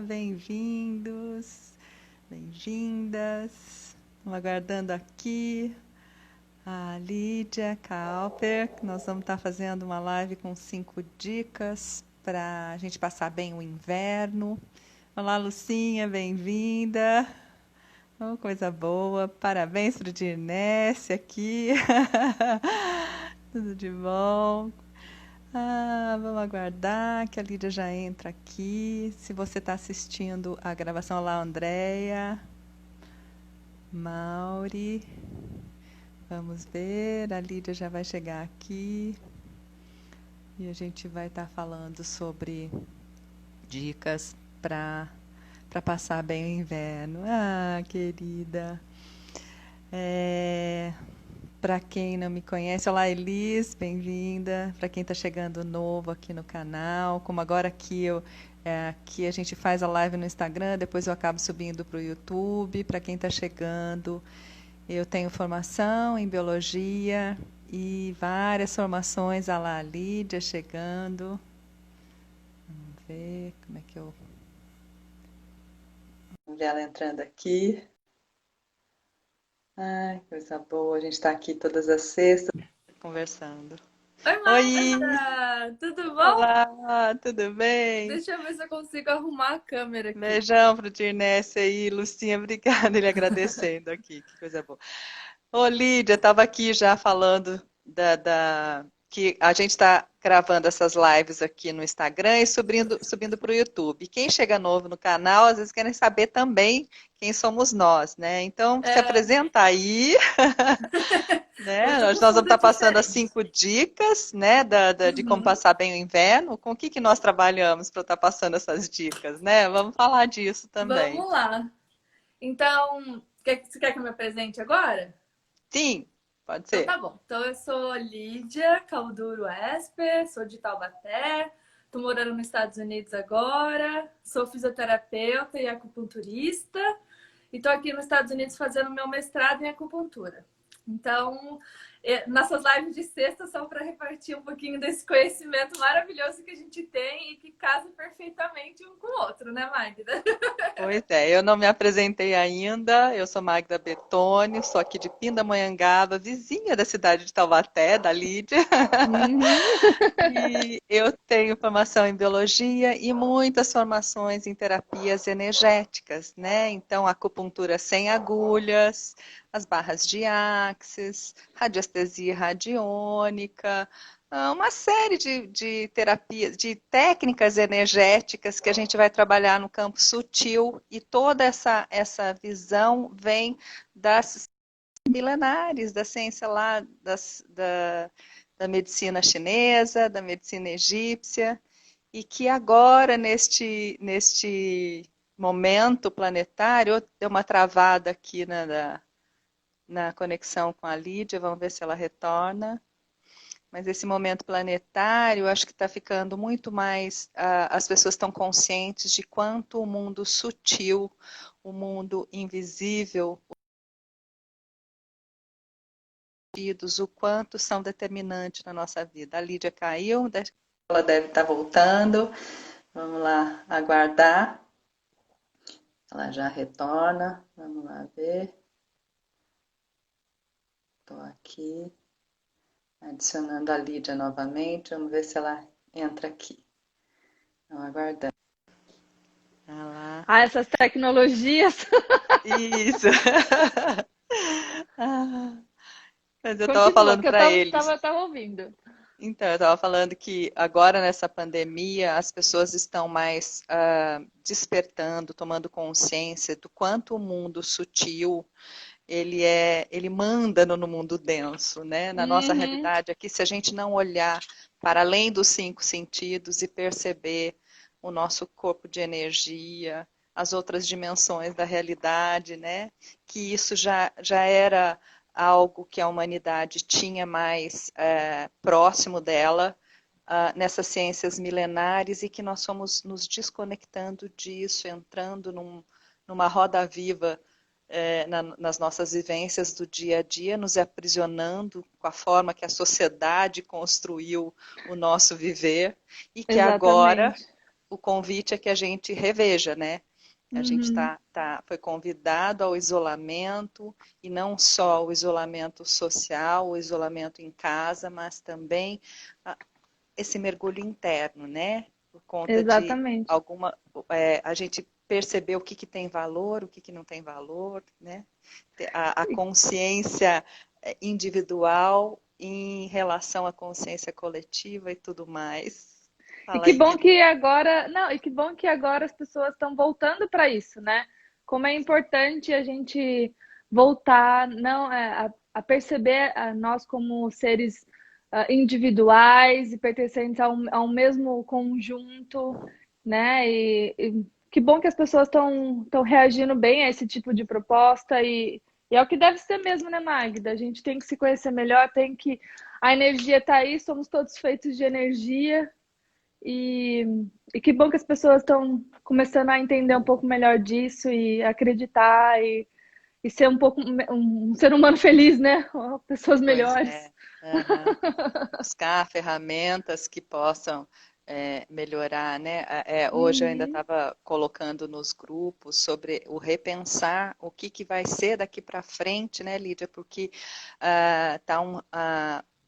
bem-vindos, bem-vindas. Estamos aguardando aqui a Lídia Kauper, que nós vamos estar fazendo uma live com 5 dicas para a gente passar bem o inverno. Olá, Lucinha, bem-vinda. Oh, coisa boa. Parabéns para o Dirnesse aqui. Tudo de bom. Vamos aguardar que a Lídia já entra aqui. Se você está assistindo a gravação, olá, Andréia, Mauri. Vamos ver, a Lídia já vai chegar aqui. E a gente vai estar falando sobre dicas para passar bem o inverno. Querida. Para quem não me conhece, olá, Elis, bem-vinda. Para quem está chegando novo aqui no canal, como agora aqui aqui a gente faz a live no Instagram, depois eu acabo subindo para o YouTube. Para quem está chegando, eu tenho formação em biologia e várias formações. Olha lá, a Lídia chegando. Vamos ver como é que eu... Vamos ver ela entrando aqui. Ai, coisa boa. A gente está aqui todas as sextas conversando. Oi, Oi! Marta! Tudo bom? Olá, tudo bem? Deixa eu ver se eu consigo arrumar a câmera aqui. Beijão pro Dirnesse aí, Lucinha, obrigada, ele agradecendo aqui, que coisa boa. Ô, Lídia, estava aqui já falando que a gente está gravando essas lives aqui no Instagram e subindo para o YouTube. Quem chega novo no canal, às vezes querem saber também quem somos nós, né? Então, se É, apresenta aí, né? hoje Nós com vamos fundo estar passando as diferente. 5 dicas, né, de como Uhum. passar bem o inverno. Com o que nós trabalhamos para estar passando essas dicas, né? Vamos falar disso também. Vamos lá. Então, você quer que eu me apresente agora? Sim, pode Então ser. tá bom. Então eu sou Lídia Calduro Esper, sou de Taubaté, tô morando nos Estados Unidos agora, sou fisioterapeuta e acupunturista e tô aqui nos Estados Unidos fazendo meu mestrado em acupuntura. Então, nossas lives de sexta são para repartir um pouquinho desse conhecimento maravilhoso que a gente tem e que casa perfeitamente um com o outro, né, Magda? Pois é, eu não me apresentei ainda. Eu sou Magda Bertoni, sou aqui de Pindamonhangaba, vizinha da cidade de Taubaté, da Lídia. Uhum. E eu tenho formação em biologia e muitas formações em terapias energéticas, né? Então, acupuntura sem agulhas, as barras de axis, radiestesia radiônica, uma série de terapias, de técnicas energéticas que a gente vai trabalhar no campo sutil, e toda essa visão vem das milenares, da ciência lá, da medicina chinesa, da medicina egípcia, e que agora, neste momento planetário, deu uma travada aqui na conexão com a Lídia, vamos ver se ela retorna. Mas esse momento planetário, acho que está ficando muito mais. As pessoas estão conscientes de quanto o mundo sutil, o mundo invisível, o quanto são determinantes na nossa vida. A Lídia caiu, ela deve estar voltando. Vamos lá aguardar. Ela já retorna. Vamos lá ver. Estou aqui adicionando a Lídia novamente. Vamos ver se ela entra aqui. Estão aguardando. Essas tecnologias. Isso. Mas eu estava Continua, falando que eu para eles. tava ouvindo. Então, eu estava falando que agora nessa pandemia as pessoas estão mais despertando, tomando consciência do quanto o mundo sutil ele manda no mundo denso, né? Na nossa Uhum. realidade aqui, se a gente não olhar para além dos 5 sentidos e perceber o nosso corpo de energia, as outras dimensões da realidade, né? Que isso já era algo que a humanidade tinha mais próximo dela, nessas ciências milenares, e que nós fomos nos desconectando disso, entrando numa roda viva nas nossas vivências do dia a dia, nos aprisionando com a forma que a sociedade construiu o nosso viver, e que agora Exatamente. o convite é que a gente reveja, né? A gente Uhum. foi convidado ao isolamento, e não só o isolamento social, o isolamento em casa, mas também ah, esse mergulho interno, né? Por conta de Exatamente. alguma. A gente perceber o que, que tem valor, o que, que não tem valor, né? A consciência individual em relação à consciência coletiva e tudo mais. E Fala que aí, bom querida. que agora, não, e que bom que agora as pessoas estão voltando para isso, né? Como é importante a gente voltar, não, a perceber nós como seres individuais e pertencentes a um mesmo conjunto, né? E que bom que as pessoas estão reagindo bem a esse tipo de proposta e é o que deve ser mesmo, né, Magda? A gente tem que se conhecer melhor, tem que a energia está aí, somos todos feitos de energia. E, e que bom que as pessoas estão começando a entender um pouco melhor disso e acreditar e ser um pouco um ser humano feliz, né? Pessoas Pois melhores. é. Aham. Buscar ferramentas que possam melhorar, né? Hoje eu ainda Uhum. estava colocando nos grupos sobre o repensar o que, que vai ser daqui para frente, né, Lídia? Porque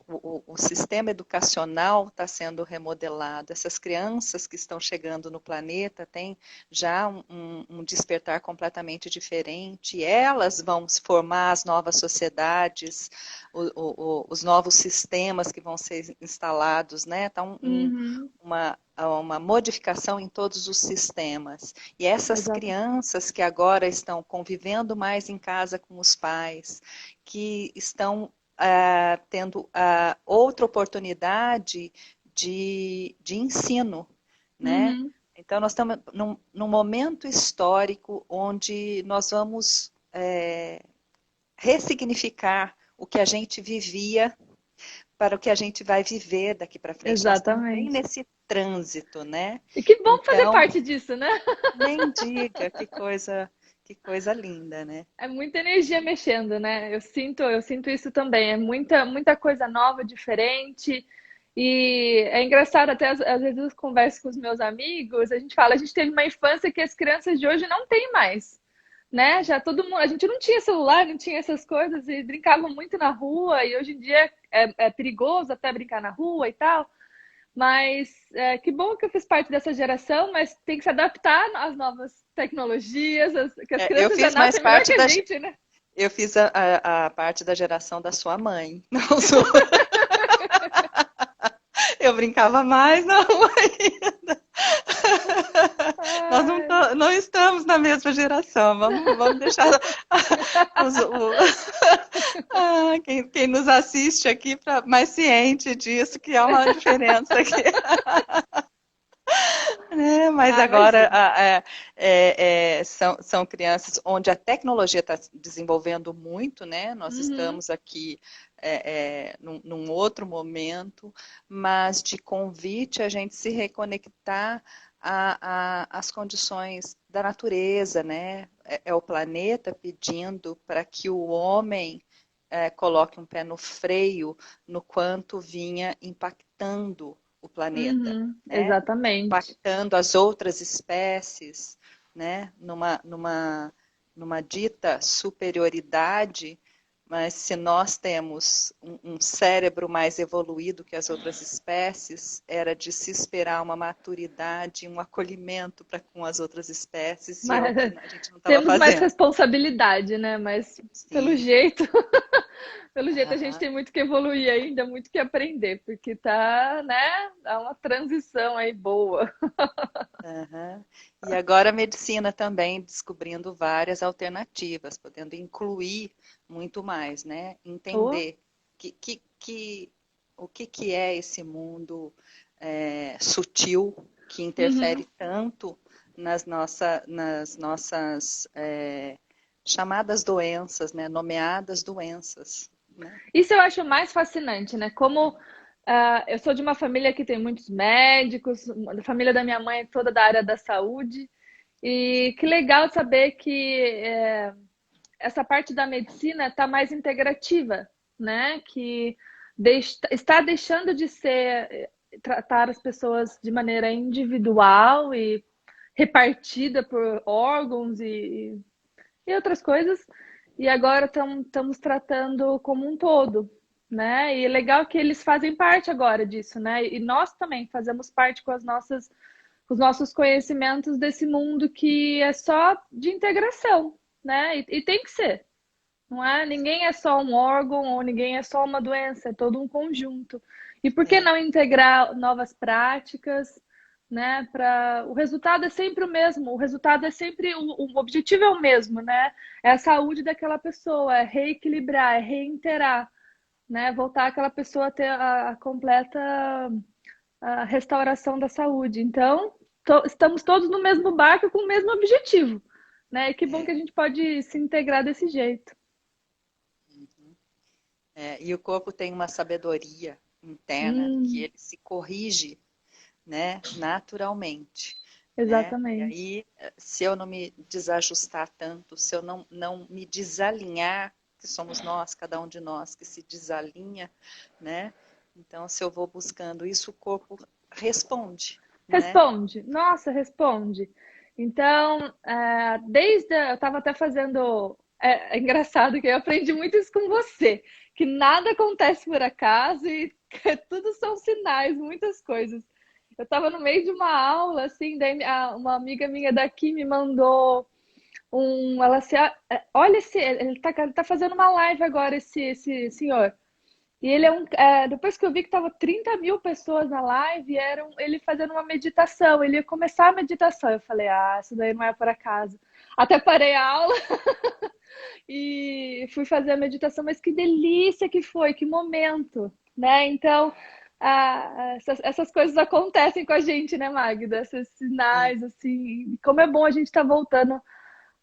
o sistema educacional está sendo remodelado. Essas crianças que estão chegando no planeta têm já um despertar completamente diferente. Elas vão se formar as novas sociedades, os novos sistemas que vão ser instalados, né? Então, Uhum. uma modificação em todos os sistemas. E essas Exato. crianças que agora estão convivendo mais em casa com os pais, que estão tendo outra oportunidade de ensino, né? Uhum. Então, nós estamos num momento histórico onde nós vamos ressignificar o que a gente vivia para o que a gente vai viver daqui para frente. Nós estamos bem Exatamente. nesse trânsito, né? E que bom fazer Então, parte disso, né? nem diga que coisa linda, né? É muita energia mexendo, né? Eu sinto isso também. É muita coisa nova, diferente. E é engraçado, até às vezes eu converso com os meus amigos, a gente fala, a gente teve uma infância que as crianças de hoje não têm mais, né? Já todo mundo, a gente não tinha celular, não tinha essas coisas e brincavam muito na rua, e hoje em dia é perigoso até brincar na rua e tal. Mas que bom que eu fiz parte dessa geração, mas tem que se adaptar às novas tecnologias, que as Eu crianças já fiz mais nascem melhor parte que a gente, né? eu fiz a parte da geração da sua mãe. Não sou, eu brincava mais na rua ainda. Nós Ai. não estamos na mesma geração. Vamos deixar quem nos assiste aqui mais ciente disso, que há uma diferença aqui. Mas Ah, agora imagina. são crianças onde a tecnologia está desenvolvendo muito, né? Nós Uhum, estamos aqui num outro momento, mas de convite a gente se reconectar às condições da natureza, né? É o planeta pedindo para que o homem coloque um pé no freio no quanto vinha impactando o planeta, uhum, né? exatamente. Impactando as outras espécies, né? Numa dita superioridade, mas se nós temos um cérebro mais evoluído que as outras espécies, era de se esperar uma maturidade, um acolhimento para com as outras espécies, e é o Mas que a gente não estava temos mais fazendo. responsabilidade, né? Mas pelo Sim. jeito, pelo jeito a gente Aham. tem muito que evoluir ainda, muito que aprender, porque tá, né? Há uma transição aí boa. Aham. E agora a medicina também descobrindo várias alternativas, podendo incluir muito mais, né? Oh, Entender o que é esse mundo sutil que interfere uhum. tanto nas nossas chamadas doenças, né? Nomeadas doenças, né? Isso eu acho mais fascinante, né? Como eu sou de uma família que tem muitos médicos, a família da minha mãe é toda da área da saúde, e que legal saber que essa parte da medicina está mais integrativa, né? Que está deixando de ser tratar as pessoas de maneira individual e repartida por órgãos e outras coisas. E agora estamos tratando como um todo, né? E é legal que eles fazem parte agora disso, né? E nós também fazemos parte com os nossos conhecimentos desse mundo que é só de integração, né? E tem que ser. Não é? Ninguém é só um órgão ou ninguém é só uma doença, é todo um conjunto. E por que não integrar novas práticas, né? O resultado é sempre o mesmo, o resultado é sempre o objetivo é o mesmo, né? É a saúde daquela pessoa, é reequilibrar, é reiterar, né? Voltar aquela pessoa a ter a completa a restauração da saúde. Então, estamos todos no mesmo barco com o mesmo objetivo, né? E que bom que a gente pode se integrar desse jeito. E o corpo tem uma sabedoria interna que ele se corrige, né, naturalmente. Exatamente. Né? E aí, se eu não me desajustar tanto, se eu não me desalinhar, que somos nós, cada um de nós que se desalinha, né? Então, se eu vou buscando isso, o corpo responde. Responde. Né? Nossa, responde. Então, eu estava até fazendo... É engraçado que eu aprendi muito isso com você, que nada acontece por acaso e tudo são sinais, muitas coisas. Eu estava no meio de uma aula, assim, daí uma amiga minha daqui me mandou ela assim, olha ele tá fazendo uma live agora, esse senhor. E ele depois que eu vi que tava 30 mil pessoas na live, ele fazendo uma meditação, ele ia começar a meditação. Eu falei, isso daí não é por acaso. Até parei a aula e fui fazer a meditação, mas que delícia que foi, que momento, né? Então, essas coisas acontecem com a gente, né, Magda? Esses sinais, assim, como é bom a gente estar voltando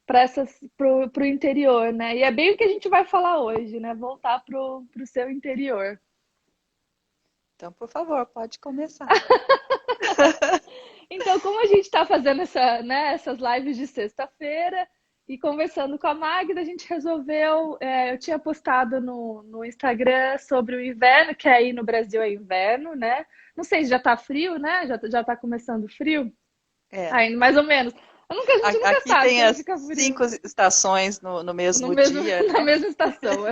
para o interior, né? E é bem o que a gente vai falar hoje, né? Voltar para o seu interior. Então, por favor, pode começar. Então, como a gente está fazendo essas lives de sexta-feira e conversando com a Magda, a gente resolveu. Eu tinha postado no Instagram sobre o inverno, que aí no Brasil é inverno, né? Não sei se já está frio, né? Já está começando frio? Ainda, mais ou menos. A gente nunca aqui sabe tem as 5 estações no mesmo dia. Na mesma estação.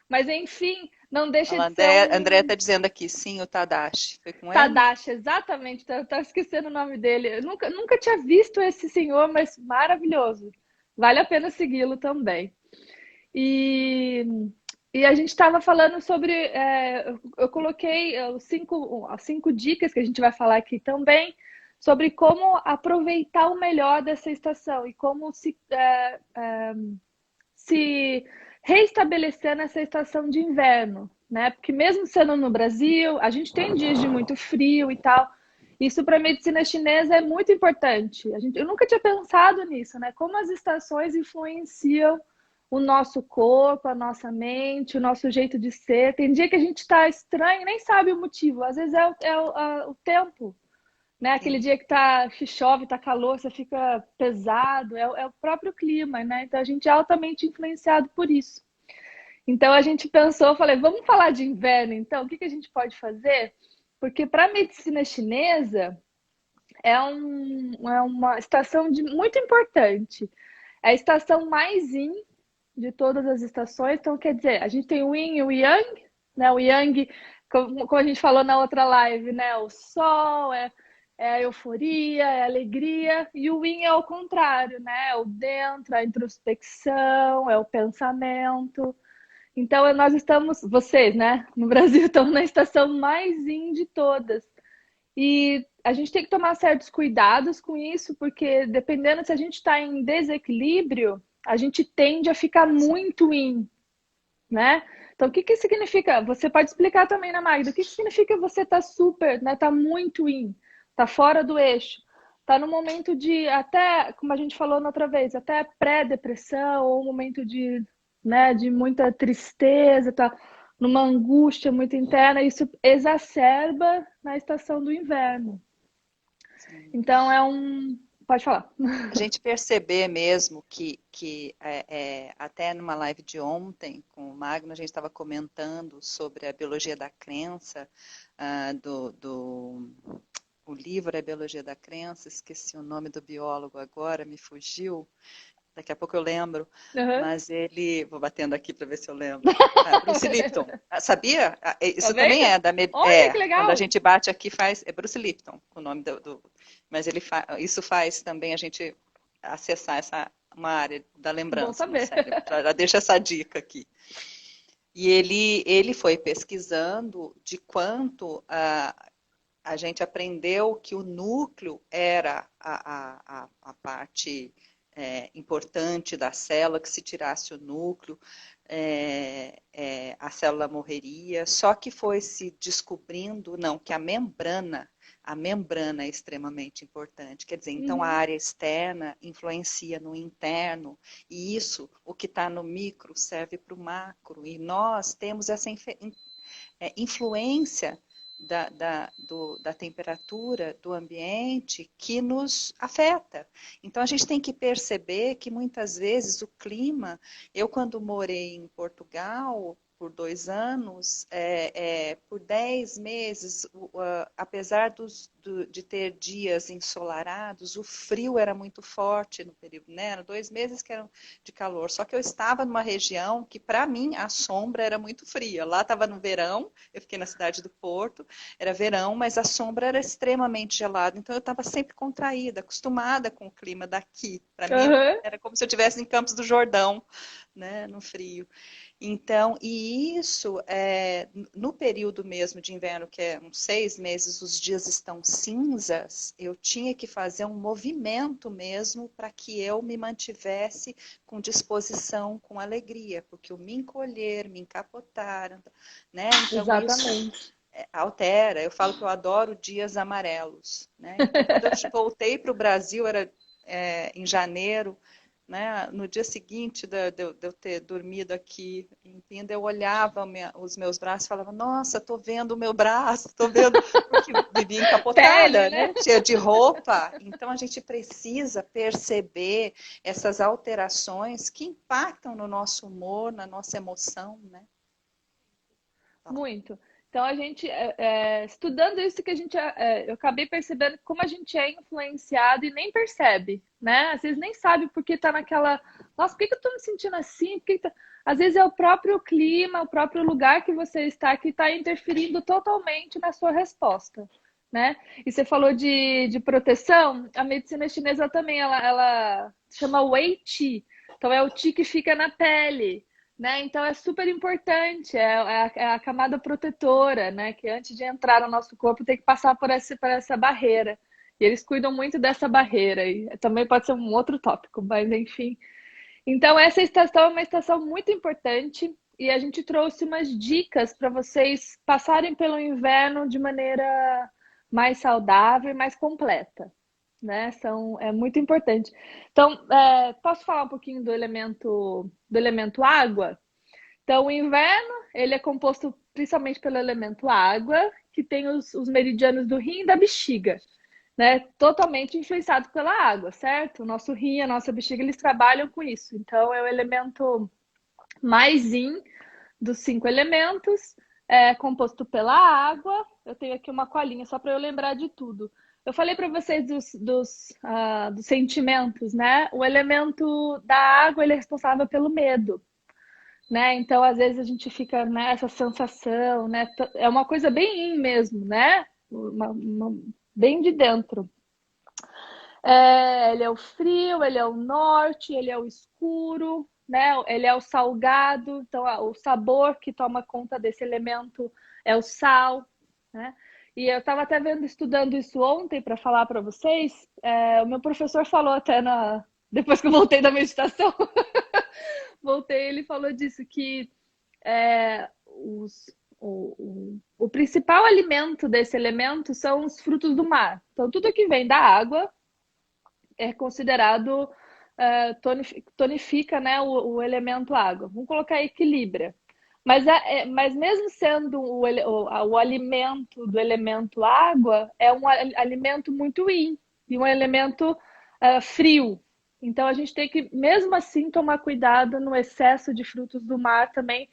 Mas, enfim, não deixa de ser André está dizendo aqui, sim, o Tadashi. Foi com Tadashi, exatamente. Tá esquecendo o nome dele. Eu nunca tinha visto esse senhor, mas maravilhoso. Vale a pena segui-lo também. E a gente estava falando sobre... eu coloquei as 5 dicas que a gente vai falar aqui também, sobre como aproveitar o melhor dessa estação e como se reestabelecer nessa estação de inverno, né? Porque mesmo sendo no Brasil, a gente tem dias de muito frio e tal. Isso para a medicina chinesa é muito importante. Eu nunca tinha pensado nisso, né? Como as estações influenciam o nosso corpo, a nossa mente, o nosso jeito de ser. Tem dia que a gente está estranho e nem sabe o motivo. Às vezes é o tempo. Né? Aquele dia que chove, tá calor, você fica pesado, é o próprio clima, né? Então a gente é altamente influenciado por isso. Então a gente pensou, falei, vamos falar de inverno, então, o que a gente pode fazer? Porque para a medicina chinesa é uma estação muito importante. É a estação mais yin de todas as estações, então quer dizer, a gente tem o yin e o yang, né? O yang, como a gente falou na outra live, né? O sol, é a euforia, é a alegria, e o yin é o contrário, né? É o dentro, a introspecção, é o pensamento. Então, vocês, né, no Brasil, estão na estação mais yin de todas. E a gente tem que tomar certos cuidados com isso, porque dependendo se a gente está em desequilíbrio, a gente tende a ficar muito yin, né? Então, o que significa? Você pode explicar também, né, Magda? O que significa você tá super, né? Tá muito yin, tá fora do eixo, tá no momento de até, como a gente falou na outra vez, até pré-depressão ou um momento de, né, de muita tristeza, tá numa angústia muito interna, isso exacerba na estação do inverno. Sim. Então Pode falar. A gente perceber mesmo até numa live de ontem com o Magno, a gente estava comentando sobre a biologia da crença, o livro é Biologia da Crença, esqueci o nome do biólogo agora, me fugiu, daqui a pouco eu lembro, Uhum. mas vou batendo aqui para ver se eu lembro. Bruce Lipton, sabia? Tá Isso também vendo? Olha que quando a legal! gente bate aqui é Bruce Lipton, o nome mas isso faz também a gente acessar uma área da Bom lembrança no saber. cérebro. Já deixa essa dica aqui. E ele foi pesquisando de quanto a gente aprendeu que o núcleo era a parte importante da célula, que se tirasse o núcleo, a célula morreria, só que foi se descobrindo, não, que a membrana é extremamente importante. Quer dizer, então a Uhum. área externa influencia no interno, e isso, o que está no micro, serve para o macro, e nós temos essa influência da temperatura do ambiente que nos afeta. Então a gente tem que perceber que muitas vezes o clima, eu quando morei em Portugal por 2 anos, por 10 meses, apesar de ter dias ensolarados, o frio era muito forte no período, né? Eram 2 meses que eram de calor. Só que eu estava numa região que, para mim, a sombra era muito fria. Lá estava no verão, eu fiquei na cidade do Porto, era verão, mas a sombra era extremamente gelada. Então eu estava sempre contraída, acostumada com o clima daqui. Para mim Uhum. era como se eu estivesse em Campos do Jordão, né, no frio. Então, e isso, no período mesmo de inverno, que é uns 6 meses, os dias estão cinzas, eu tinha que fazer um movimento mesmo para que eu me mantivesse com disposição, com alegria, porque o me encolher, me encapotar, né? Então, isso Exatamente. altera. Eu falo que eu adoro dias amarelos, né? Então, quando eu voltei para o Brasil, era em janeiro, né? No dia seguinte de eu ter dormido aqui em Pinda, eu olhava os meus braços e falava, nossa, estou vendo o meu braço, estou vendo, porque vivia Pele, encapotada, né? né? Cheia de roupa. Então a gente precisa perceber essas alterações que impactam no nosso humor, na nossa emoção, né? Muito. Então, a gente, estudando isso que eu acabei percebendo como a gente é influenciado e nem percebe, né? Às vezes nem sabe porque tá naquela, nossa, por que que eu tô me sentindo assim? Às vezes é o próprio clima, o próprio lugar que você está que está interferindo totalmente na sua resposta, né? E você falou de proteção, a medicina chinesa também, ela chama Wei Qi, então é o Qi que fica na pele, né? Então é super importante, é a camada protetora, né? Que antes de entrar no nosso corpo tem que passar por essa barreira. E eles cuidam muito dessa barreira. E também pode ser um outro tópico, mas enfim. Então essa estação é uma estação muito importante e a gente trouxe umas dicas para vocês passarem pelo inverno de maneira mais saudável e mais completa. Né? É muito importante. Então, posso falar um pouquinho do elemento água? Então, o inverno, ele é composto principalmente pelo elemento água, que tem os meridianos do rim e da bexiga, né? Totalmente influenciado pela água, certo? O nosso rim e a nossa bexiga, eles trabalham com isso. Então, é o elemento mais yin dos 5 elementos, composto pela água. Eu tenho aqui uma colinha só para eu lembrar de tudo. Eu falei para vocês dos sentimentos, né? O elemento da água, ele é responsável pelo medo, né? Então, às vezes a gente fica nessa sensação, né? É uma coisa bem in mesmo, né? Bem de dentro. Ele é o frio, ele é o norte, ele é o escuro, né? Ele é o salgado. Então, o sabor que toma conta desse elemento é o sal, né? E eu estava até estudando isso ontem para falar para vocês. O meu professor falou até depois que eu voltei da meditação, voltei, ele falou disso, que é, os, o principal alimento desse elemento são os frutos do mar. Então, tudo que vem da água é considerado, tonifica, né, o elemento água. Vamos colocar equilíbrio. Mas mesmo sendo o alimento do elemento água, é um alimento muito yin, e um elemento frio. Então a gente tem que, mesmo assim, tomar cuidado no excesso de frutos do mar também,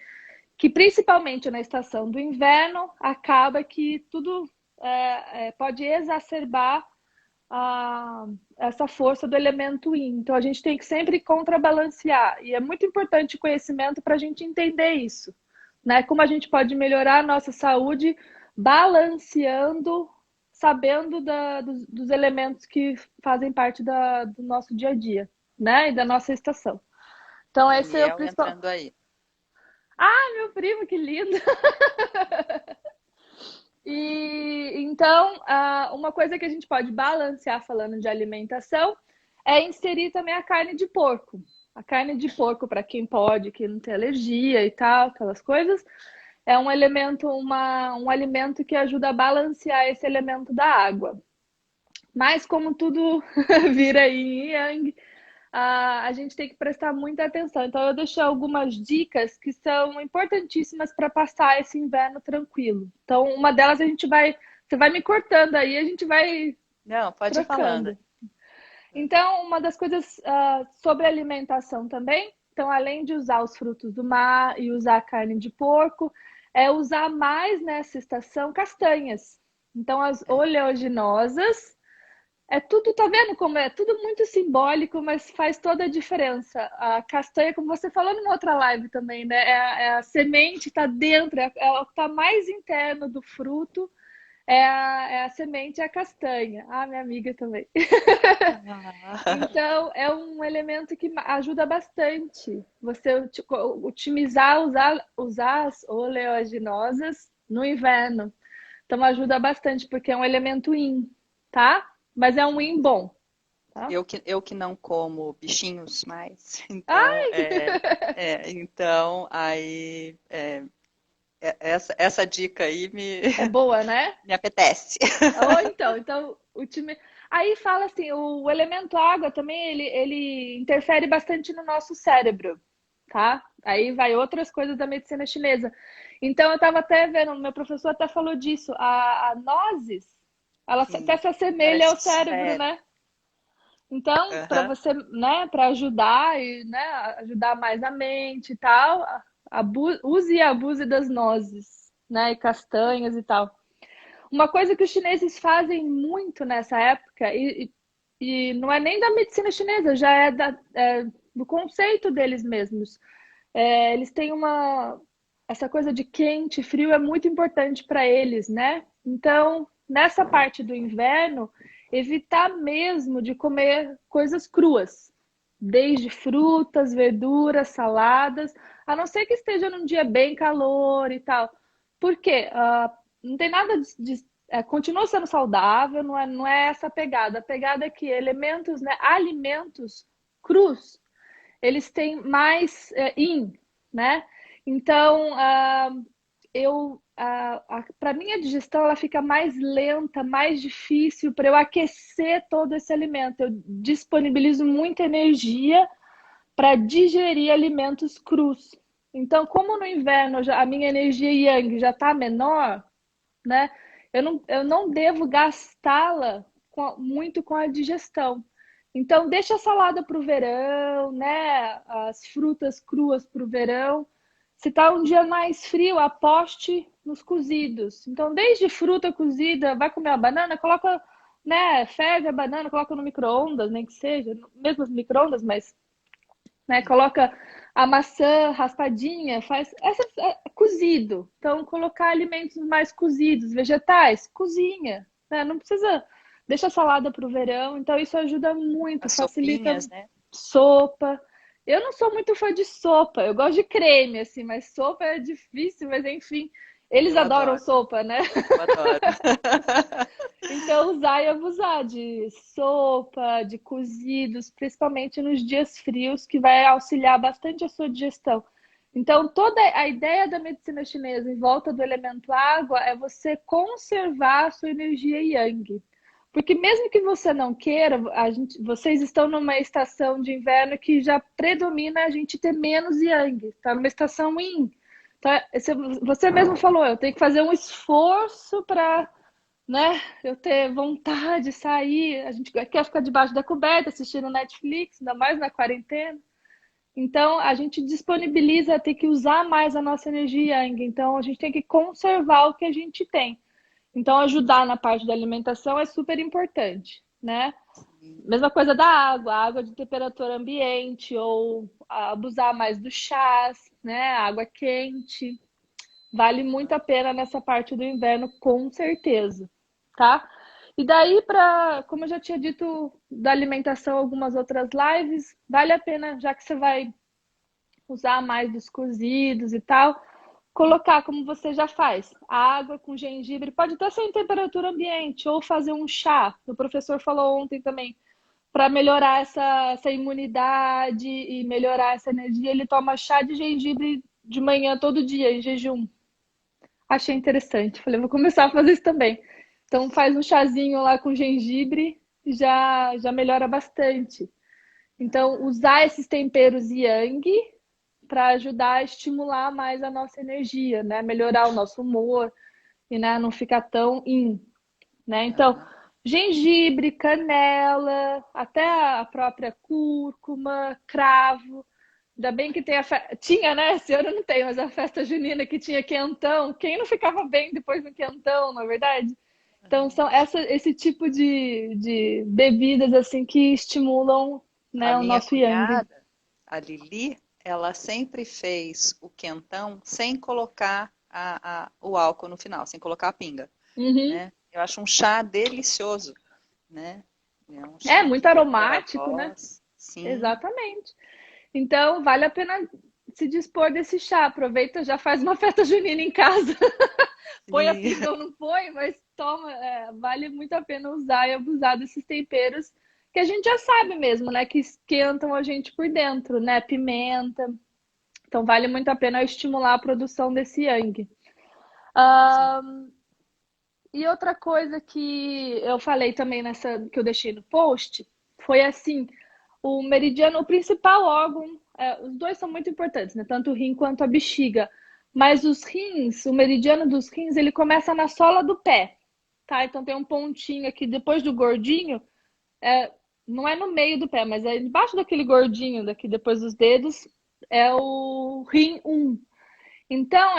que principalmente na estação do inverno acaba que tudo pode exacerbar essa força do elemento yin. Então a gente tem que sempre contrabalancear. E é muito importante o conhecimento para a gente entender isso, né? Como a gente pode melhorar a nossa saúde balanceando, sabendo dos elementos que fazem parte do nosso dia a dia, né? E da nossa estação. Então esse é o Daniel principal. entrando aí. Ah, meu primo, que lindo! E então, uma coisa que a gente pode balancear falando de alimentação é inserir também a carne de porco. A carne de porco, para quem pode, que não tem alergia e tal, aquelas coisas, é um elemento, um alimento que ajuda a balancear esse elemento da água. Mas como tudo vira yin e yang, a gente tem que prestar muita atenção. Então, eu deixei algumas dicas que são importantíssimas para passar esse inverno tranquilo. Então, uma delas você vai me cortando aí, a gente vai Não, pode ir falando. trocando. Então, uma das coisas sobre alimentação também, então, além de usar os frutos do mar e usar carne de porco, é usar mais nessa estação castanhas. Então, as oleaginosas, é tudo, tá vendo como é tudo muito simbólico, mas faz toda a diferença. A castanha, como você falou numa outra live também, né? A semente tá dentro, é o que tá mais interno do fruto, é a semente e a castanha. Ah, minha amiga também. Então, é um elemento que ajuda bastante você otimizar, usar as oleaginosas no inverno. Então, ajuda bastante, porque é um elemento yin, tá? Mas é um yin bom. Tá? Eu que não como bichinhos mais, então, Ai! então aí essa dica aí É boa, né? me apetece. Ou então o time. Aí fala assim, o elemento água também ele interfere bastante no nosso cérebro, tá? Aí vai outras coisas da medicina chinesa. Então eu estava até vendo, meu professor até falou disso, a nozes, ela Sim, até se assemelha ao parece cérebro, sério. né? Então, para Aham. você, né, para ajudar e, né, ajudar mais a mente e tal, use e abuse das nozes, né, e castanhas e tal. Uma coisa que os chineses fazem muito nessa época, e não é nem da medicina chinesa, já do conceito deles mesmos. Eles têm essa coisa de quente, frio é muito importante para eles, né? Então, nessa parte do inverno, evitar mesmo de comer coisas cruas, desde frutas, verduras, saladas, a não ser que esteja num dia bem calor e tal. Por quê? Não tem nada continua sendo saudável, não é essa a pegada. A pegada é que elementos, né, alimentos crus, eles têm mais yin, né? Então, para mim a digestão ela fica mais lenta, mais difícil para eu aquecer todo esse alimento. Eu disponibilizo muita energia para digerir alimentos crus. Então, como no inverno a minha energia yang já está menor, né? Eu não devo gastá-la muito com a digestão. Então, deixa a salada para o verão, né? As frutas cruas para o verão. Se está um dia mais frio, aposte nos cozidos. Então, desde fruta cozida, vai comer uma banana, coloca, né? Ferve a banana, coloca no micro-ondas, nem que seja, mesmo as micro-ondas, mas, né? Coloca a maçã raspadinha, faz cozido. Então, colocar alimentos mais cozidos, vegetais, cozinha, né? Não precisa. Deixa a salada para o verão, então isso ajuda muito, As facilita sopinhas, né? sopa. Eu não sou muito fã de sopa, eu gosto de creme, assim, mas sopa é difícil, mas enfim, eles Eu adoram adoro, sopa, né? eu adoro. Então, usar e abusar de sopa, de cozidos, principalmente nos dias frios, que vai auxiliar bastante a sua digestão. Então, toda a ideia da medicina chinesa em volta do elemento água é você conservar a sua energia yang. Porque mesmo que você não queira, vocês estão numa estação de inverno que já predomina a gente ter menos yang, está numa estação yin. Então, você mesmo falou, eu tenho que fazer um esforço para né? Eu ter vontade de sair, a gente quer ficar debaixo da coberta assistindo Netflix, ainda mais na quarentena. Então, a gente disponibiliza ter que usar mais a nossa energia, Yang. Então, a gente tem que conservar o que a gente tem. Então, ajudar na parte da alimentação é super importante, né? Mesma coisa da água, água de temperatura ambiente, ou abusar mais dos chás, né? Água quente. Vale muito a pena nessa parte do inverno, com certeza, tá? E daí, como eu já tinha dito da alimentação, algumas outras lives, vale a pena, já que você vai usar mais dos cozidos e tal, colocar como você já faz, água com gengibre, pode até ser em temperatura ambiente, ou fazer um chá. O professor falou ontem também, para melhorar essa imunidade e melhorar essa energia, ele toma chá de gengibre de manhã todo dia, em jejum. Achei interessante. Falei, vou começar a fazer isso também. Então faz um chazinho lá com gengibre, já melhora bastante. Então, usar esses temperos yang para ajudar a estimular mais a nossa energia, né? Melhorar o nosso humor e, né, não ficar tão né? Então, gengibre, canela, até a própria cúrcuma, cravo. Ainda bem que tem tinha, né? Esse ano não tem, mas a festa junina que tinha quentão. Quem não ficava bem depois do quentão, na verdade? Então, são esse tipo de bebidas assim que estimulam, A né, o minha nosso yang. cunhada, a Lili, ela sempre fez o quentão sem colocar o álcool no final, sem colocar a pinga, Uhum. né? Eu acho um chá delicioso, né? É um É chá muito que tempera a aromático, né? voz. Sim, Exatamente. Então, vale a pena se dispor desse chá. Aproveita, já faz uma festa junina em casa. Põe a sim. pinga ou não põe, mas toma, vale muito a pena usar e abusar desses temperos que a gente já sabe mesmo, né? Que esquentam a gente por dentro, né? Pimenta. Então, vale muito a pena estimular a produção desse yang. Sim. E outra coisa que eu falei também nessa que eu deixei no post foi assim, o meridiano, o principal órgão, os dois são muito importantes, né? Tanto o rim quanto a bexiga. Mas os rins, o meridiano dos rins, ele começa na sola do pé, tá? Então tem um pontinho aqui depois do gordinho, não é no meio do pé, mas é embaixo daquele gordinho daqui depois dos dedos, é o rim 1. Então,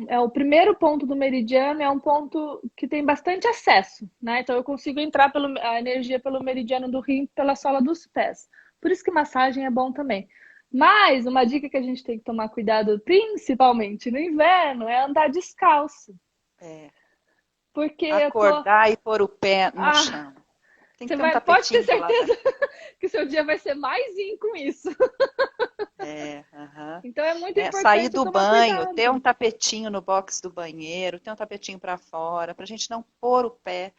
é o primeiro ponto do meridiano, é um ponto que tem bastante acesso, né? Então, eu consigo entrar a energia pelo meridiano do rim pela sola dos pés. Por isso que massagem é bom também. Mas, uma dica que a gente tem que tomar cuidado, principalmente no inverno, é andar descalço. É. Porque eu tô. Acordar e pôr o pé no Ah, chão. Tem que você ter um pode ter tapetinho do lado da... certeza que seu dia vai ser mais in com isso. Aham. Então, é muito Sair importante do tomar banho, ter um cuidado. tapetinho no box do banheiro, ter um tapetinho para fora, para a gente não pôr o pé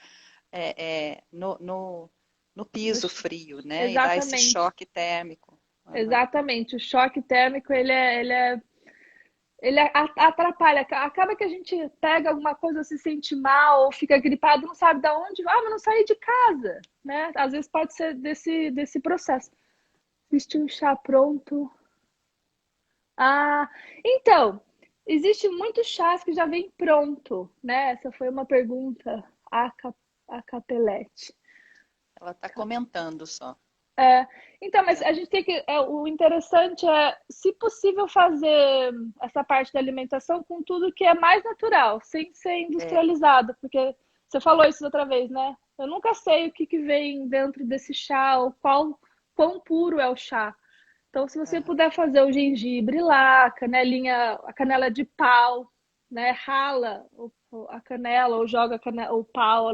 no No- piso frio, né? E dar esse Exatamente. choque térmico. Aham. Exatamente, o choque térmico ele atrapalha. Acaba que a gente pega alguma coisa, se sente mal ou fica gripado, não sabe de onde, mas não sair de casa, né? Às vezes pode ser desse processo. Existe um chá pronto. Ah, então, existe muitos chás que já vem pronto, né? Essa foi uma pergunta a Capelete. Ela está comentando só. Então, mas a gente tem que. O interessante é, se possível, fazer essa parte da alimentação com tudo que é mais natural, sem ser É, industrializado, porque você falou isso outra vez, né? Eu nunca sei o que vem dentro desse chá, ou quão puro é o chá. Então, se você aham. puder fazer o gengibre lá, a canela de pau, né? Rala a canela, ou joga o pau,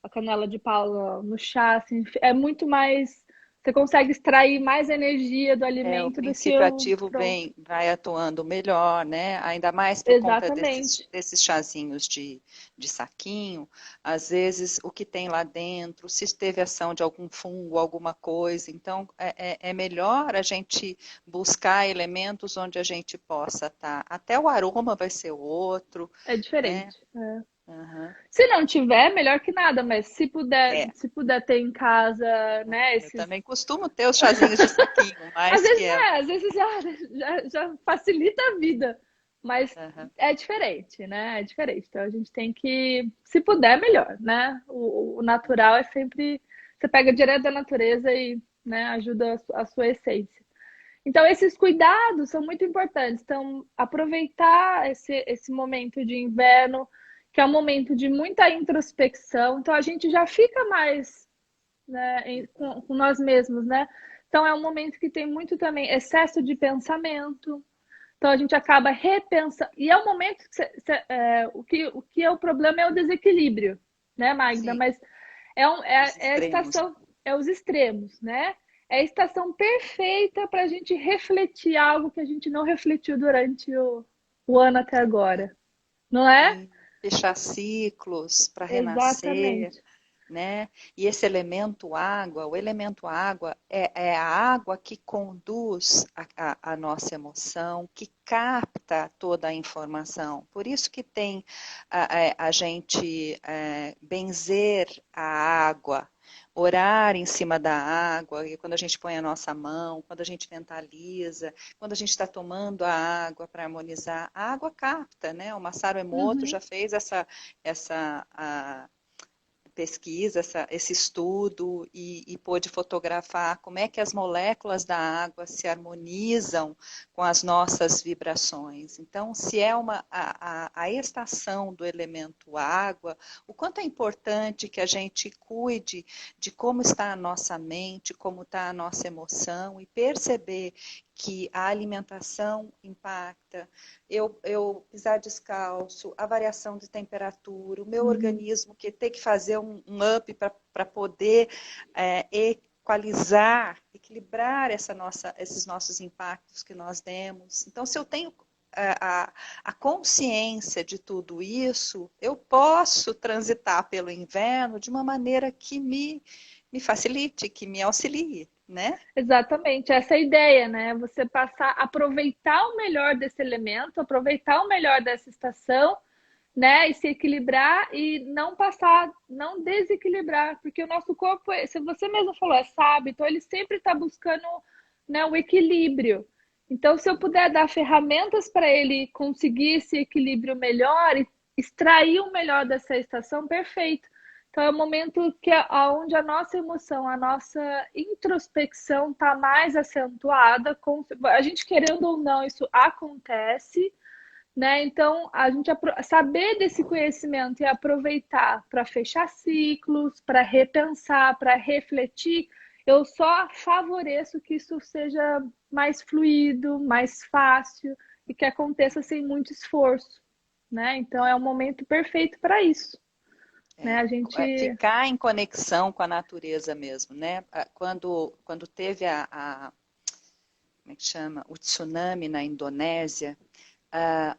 a canela de pau no chá, assim, é muito mais. Você consegue extrair mais energia do O alimento do que princípio o ativo pronto. vai atuando melhor, né? Ainda mais por conta Exatamente. desses chazinhos de saquinho. Às vezes, o que tem lá dentro, se teve ação de algum fungo, alguma coisa. Então, é melhor a gente buscar elementos onde a gente possa estar. Até o aroma vai ser outro, É né? diferente. Aham. Se não tiver, melhor que nada, mas É, se puder ter em casa, né, eu esses. também costumo ter os chazinhos de saquinho, Às mais que vezes, é. né? Às vezes já facilita a vida. Mas Aham. é diferente, né? É diferente. Então a gente tem que, se puder, melhor, né? O natural é sempre. Você pega direto da natureza e, né, ajuda a sua essência. Então, esses cuidados são muito importantes. Então, aproveitar esse momento de inverno, que é um momento de muita introspecção. Então, a gente já fica mais, né, com nós mesmos, né? Então, é um momento que tem muito também excesso de pensamento. Então, a gente acaba repensando. E é um momento que o que é o problema é o desequilíbrio, né, Magda? Sim, Mas os é a extremos. estação, é os extremos, né? É a estação perfeita para a gente refletir algo que a gente não refletiu durante o ano até agora, não é? Sim, fechar ciclos para renascer, Exatamente. né? E esse elemento água, o elemento água é a água que conduz a nossa emoção, que capta toda a informação. Por isso que tem a gente benzer a água, orar em cima da água, e quando a gente põe a nossa mão, quando a gente mentaliza, quando a gente está tomando a água para harmonizar, a água capta, né? O Masaru Emoto Uhum. já fez essa pesquisa, esse estudo e pôde fotografar como é que as moléculas da água se harmonizam com as nossas vibrações. Então, se é a estação do elemento água, o quanto é importante que a gente cuide de como está a nossa mente, como está a nossa emoção e perceber que a alimentação impacta, eu pisar descalço, a variação de temperatura, o meu Uhum. organismo que tem que fazer um up para poder equalizar, equilibrar esses nossos impactos que nós demos. Então, se eu tenho a consciência de tudo isso, eu posso transitar pelo inverno de uma maneira que me facilite, que me auxilie, né? Exatamente, essa é a ideia, né? Você passar, aproveitar o melhor desse elemento, aproveitar o melhor dessa estação, né? E se equilibrar e não passar, não desequilibrar, porque o nosso corpo, se você mesmo falou, é sábio, então ele sempre está buscando, né, o equilíbrio. Então, se eu puder dar ferramentas para ele conseguir esse equilíbrio melhor e extrair o melhor dessa estação, perfeito. Então, é o momento que onde a nossa emoção, a nossa introspecção está mais acentuada. A gente querendo ou não, isso acontece, né? Então, a gente saber desse conhecimento e aproveitar para fechar ciclos, para repensar, para refletir, eu só favoreço que isso seja mais fluido, mais fácil e que aconteça sem muito esforço, né? Então, é o momento perfeito para isso, né? A gente. Ficar em conexão com a natureza mesmo, né? Quando teve como é que chama? O tsunami na Indonésia,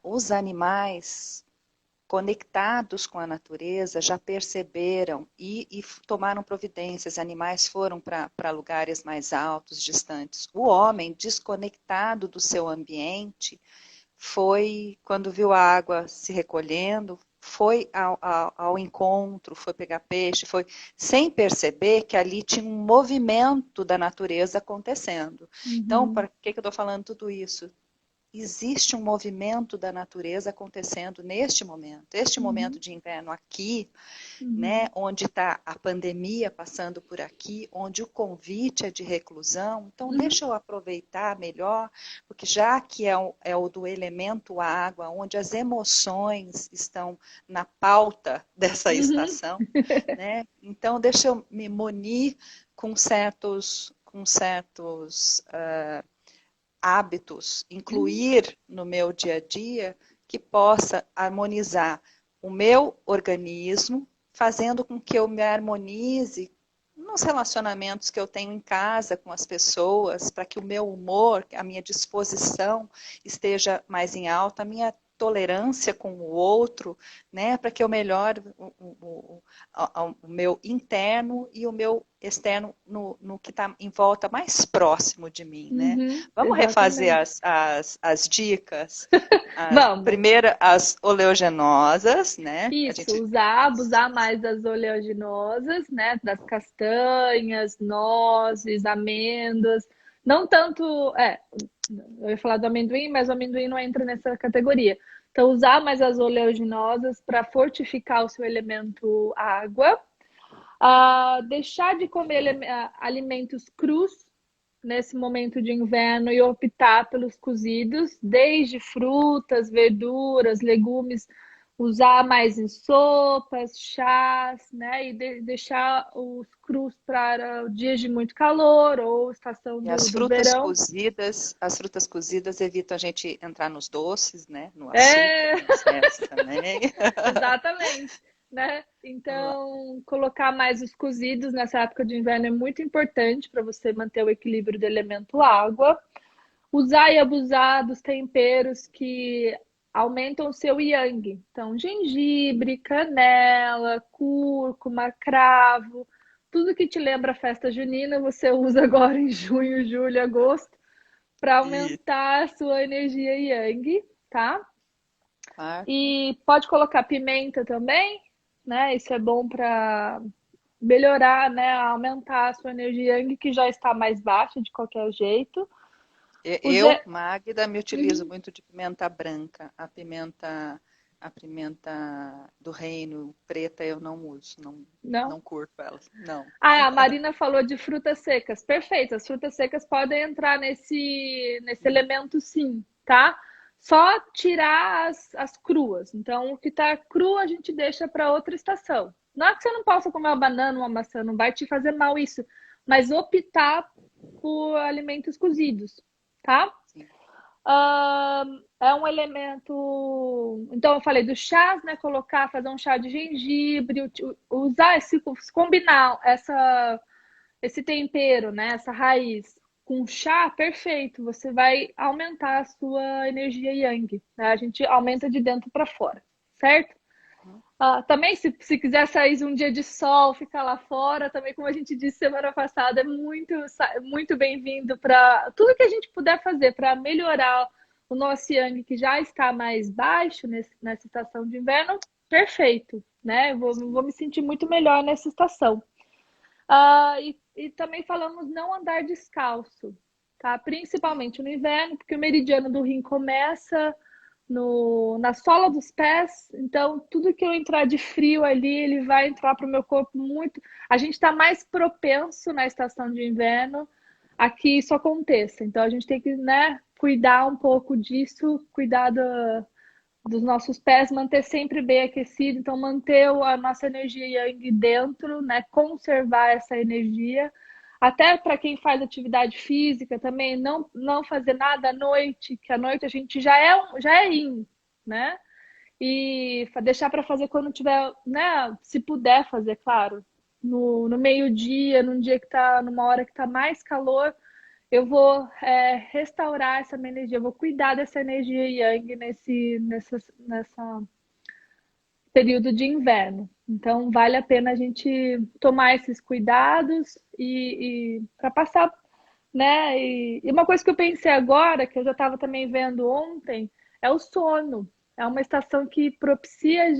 os animais conectados com a natureza já perceberam e tomaram providências. Animais foram para lugares mais altos, distantes. O homem, desconectado do seu ambiente, foi, quando viu a água se recolhendo, foi ao encontro, foi pegar peixe, foi sem perceber que ali tinha um movimento da natureza acontecendo. Então, Uhum, para que eu estou falando tudo isso? Existe um movimento da natureza acontecendo neste momento. Este momento uhum, de inverno aqui, né, uhum, onde está a pandemia passando por aqui, onde o convite é de reclusão. Então, uhum, deixa eu aproveitar melhor, porque já que é o do elemento água, onde as emoções estão na pauta dessa uhum, estação, né? Então, deixa eu me munir com certos hábitos, uhum, incluir no meu dia a dia, que possa harmonizar o meu organismo, fazendo com que eu me harmonize nos relacionamentos que eu tenho em casa com as pessoas, para que o meu humor, a minha disposição esteja mais em alta, a minha tolerância com o outro, né, para que eu melhore o meu interno e o meu externo no que está em volta mais próximo de mim, né? uhum, Vamos refazer exatamente. as dicas. Vamos. Primeira, as oleaginosas, né? A Isso, gente abusar mais das oleaginosas, né? Das castanhas, nozes, amêndoas. Não tanto, Eu ia falar do amendoim, mas o amendoim não entra nessa categoria. Então, usar mais as oleaginosas para fortificar o seu elemento água. Deixar de comer alimentos crus nesse momento de inverno e optar pelos cozidos, desde frutas, verduras, legumes, usar mais em sopas, chás, né? E deixar os crus para dias de muito calor ou estação E do verão. as frutas cozidas evitam a gente entrar nos doces, né? No açúcar, É, no excesso também. exatamente, né? Então, colocar mais os cozidos nessa época de inverno é muito importante para você manter o equilíbrio do elemento água. Usar e abusar dos temperos que aumentam o seu yang. Então, gengibre, canela, cúrcuma, cravo, tudo que te lembra a festa junina, você usa agora em junho, julho, agosto, para E, aumentar a sua energia yang, tá? claro. E pode colocar pimenta também, né? Isso é bom para melhorar, né? Aumentar a sua energia yang, que já está mais baixa de qualquer jeito. Eu, Magda, me utilizo Uhum. muito de pimenta branca. A pimenta do reino preta eu não uso, não, Não? não curto ela. Não. Ah, a Marina falou de frutas secas. Perfeito, as frutas secas podem entrar nesse elemento sim, tá? Só tirar as cruas. Então, o que tá cru a gente deixa para outra estação. Não é que você não possa comer uma banana, uma maçã, não vai te fazer mal isso, mas optar por alimentos cozidos, tá? Sim. É um elemento. Então, eu falei do chás, né? Colocar, fazer um chá de gengibre, usar combinar esse tempero, né? Essa raiz com chá, perfeito. Você vai aumentar a sua energia yang, né? A gente aumenta de dentro para fora, certo? Também, se quiser sair um dia de sol, ficar lá fora, também, como a gente disse semana passada, é muito bem-vindo para tudo que a gente puder fazer para melhorar o nosso yang, que já está mais baixo nessa estação de inverno, perfeito, né? Eu vou me sentir muito melhor nessa estação. E também falamos não andar descalço, tá? Principalmente no inverno, porque o meridiano do rim começa na sola dos pés, então tudo que eu entrar de frio ali, ele vai entrar para o meu corpo muito. A gente está mais propenso na estação de inverno a que isso aconteça. Então a gente tem que, né, cuidar um pouco disso, cuidar dos nossos pés, manter sempre bem aquecido, então manter a nossa energia yang dentro, né, conservar essa energia. Até para quem faz atividade física também, não fazer nada à noite, que à noite a gente já é yin, né? E deixar para fazer quando tiver, né? Se puder fazer, claro. No meio-dia, num dia que tá, numa hora que tá mais calor, eu vou restaurar essa minha energia, eu vou cuidar dessa energia yang nessa período de inverno. Então, vale a pena a gente tomar esses cuidados e para passar, né? E uma coisa que eu pensei agora, que eu já estava também vendo ontem, é o sono. É uma estação que propicia a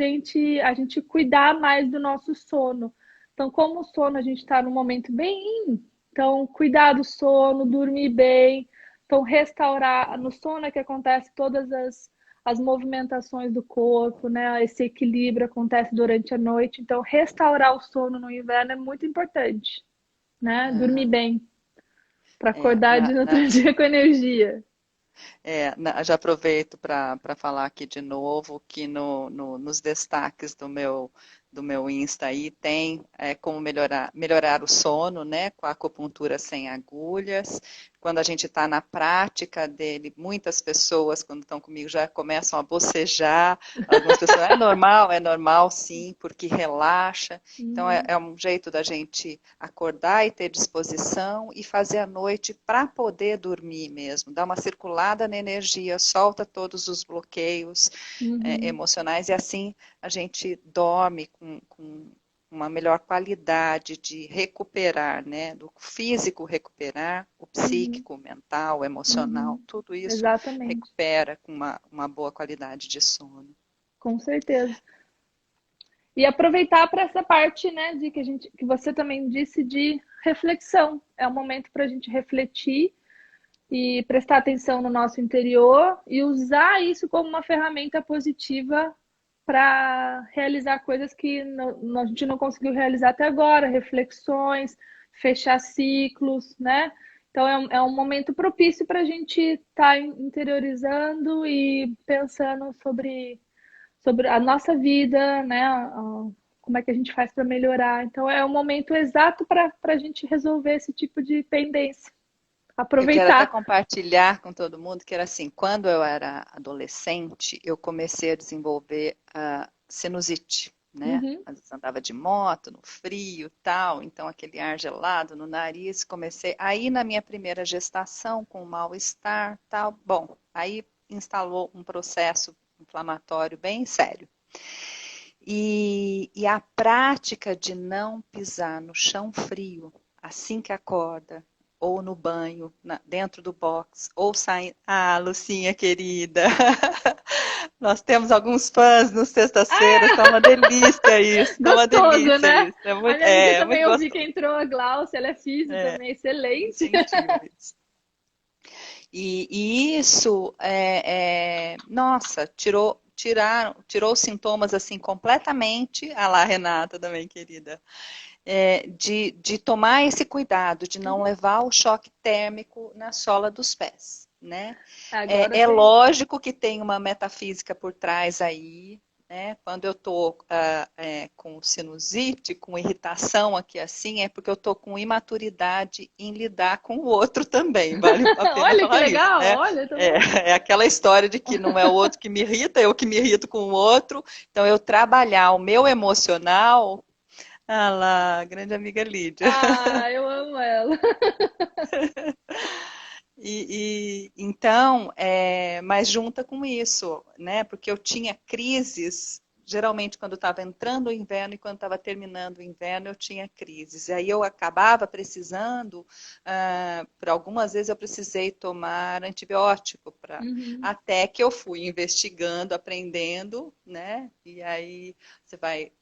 gente cuidar mais do nosso sono. Então, como o sono a gente está num momento bem, então cuidar do sono, dormir bem, então restaurar no sono é que acontece todas as movimentações do corpo, né? Esse equilíbrio acontece durante a noite. Então, restaurar o sono no inverno é muito importante, né? Dormir Aham. bem, para É, acordar de no outro dia com energia. já aproveito para falar aqui de novo que nos destaques do meu Insta aí tem como melhorar o sono, né, com a acupuntura sem agulhas. Quando a gente está na prática dele, muitas pessoas, quando estão comigo, já começam a bocejar. Algumas pessoas, é normal sim, porque relaxa. Então, é um jeito da gente acordar e ter disposição e fazer a noite para poder dormir mesmo. Dar uma circulada na energia, solta todos os bloqueios emocionais e assim a gente dorme com uma melhor qualidade de recuperar, né? Do físico recuperar, o psíquico, o mental, o emocional, tudo isso Exatamente, recupera com uma boa qualidade de sono. com certeza. E aproveitar para essa parte, né, de que você também disse de reflexão. É um momento para a gente refletir e prestar atenção no nosso interior e usar isso como uma ferramenta positiva para realizar coisas que a gente não conseguiu realizar até agora, reflexões, fechar ciclos, né? Então é um momento propício para a gente estar interiorizando e pensando sobre a nossa vida, né? Como é que a gente faz para melhorar. Então é um momento exato para a gente resolver esse tipo de pendência. Eu quero até Aproveitar. compartilhar com todo mundo que era assim, quando eu era adolescente, eu comecei a desenvolver a sinusite, né? Uhum. Às vezes andava de moto, no frio, tal, então aquele ar gelado no nariz, comecei aí na minha primeira gestação com mal-estar, tal. Bom, aí instalou um processo inflamatório bem sério. E a prática de não pisar no chão frio assim que acorda, ou no banho, dentro do box, ou saindo. Ah, Lucinha querida, nós temos alguns fãs no sexta-feira, tá uma delícia isso, tá uma Gostoso, delícia né? isso, A minha amiga é também, muito eu vi que gostoso, entrou a Glaucia, ela é física também, muito excelente. gentil isso. E isso, nossa, tirou os sintomas assim completamente, ah lá, Renata também, querida, de tomar esse cuidado, de não levar o choque térmico na sola dos pés, né? Agora É tem. lógico que tem uma metafísica por trás aí, né? Quando eu estou com sinusite, com irritação aqui assim, é porque eu estou com imaturidade em lidar com o outro também, vale a pena Olha que falar isso, legal, né? olha, tá vendo? É aquela história de que não é o outro que me irrita, eu que me irrito com o outro. Então, eu trabalhar o meu emocional. Ah lá, grande amiga Lídia. Ah, eu amo ela. Então, mas junta com isso, né? Porque eu tinha crises, geralmente quando estava entrando o inverno e quando estava terminando o inverno, eu tinha crises. E aí eu acabava precisando, por algumas vezes eu precisei tomar antibiótico, Uhum. até que eu fui investigando, aprendendo, né? E aí você vai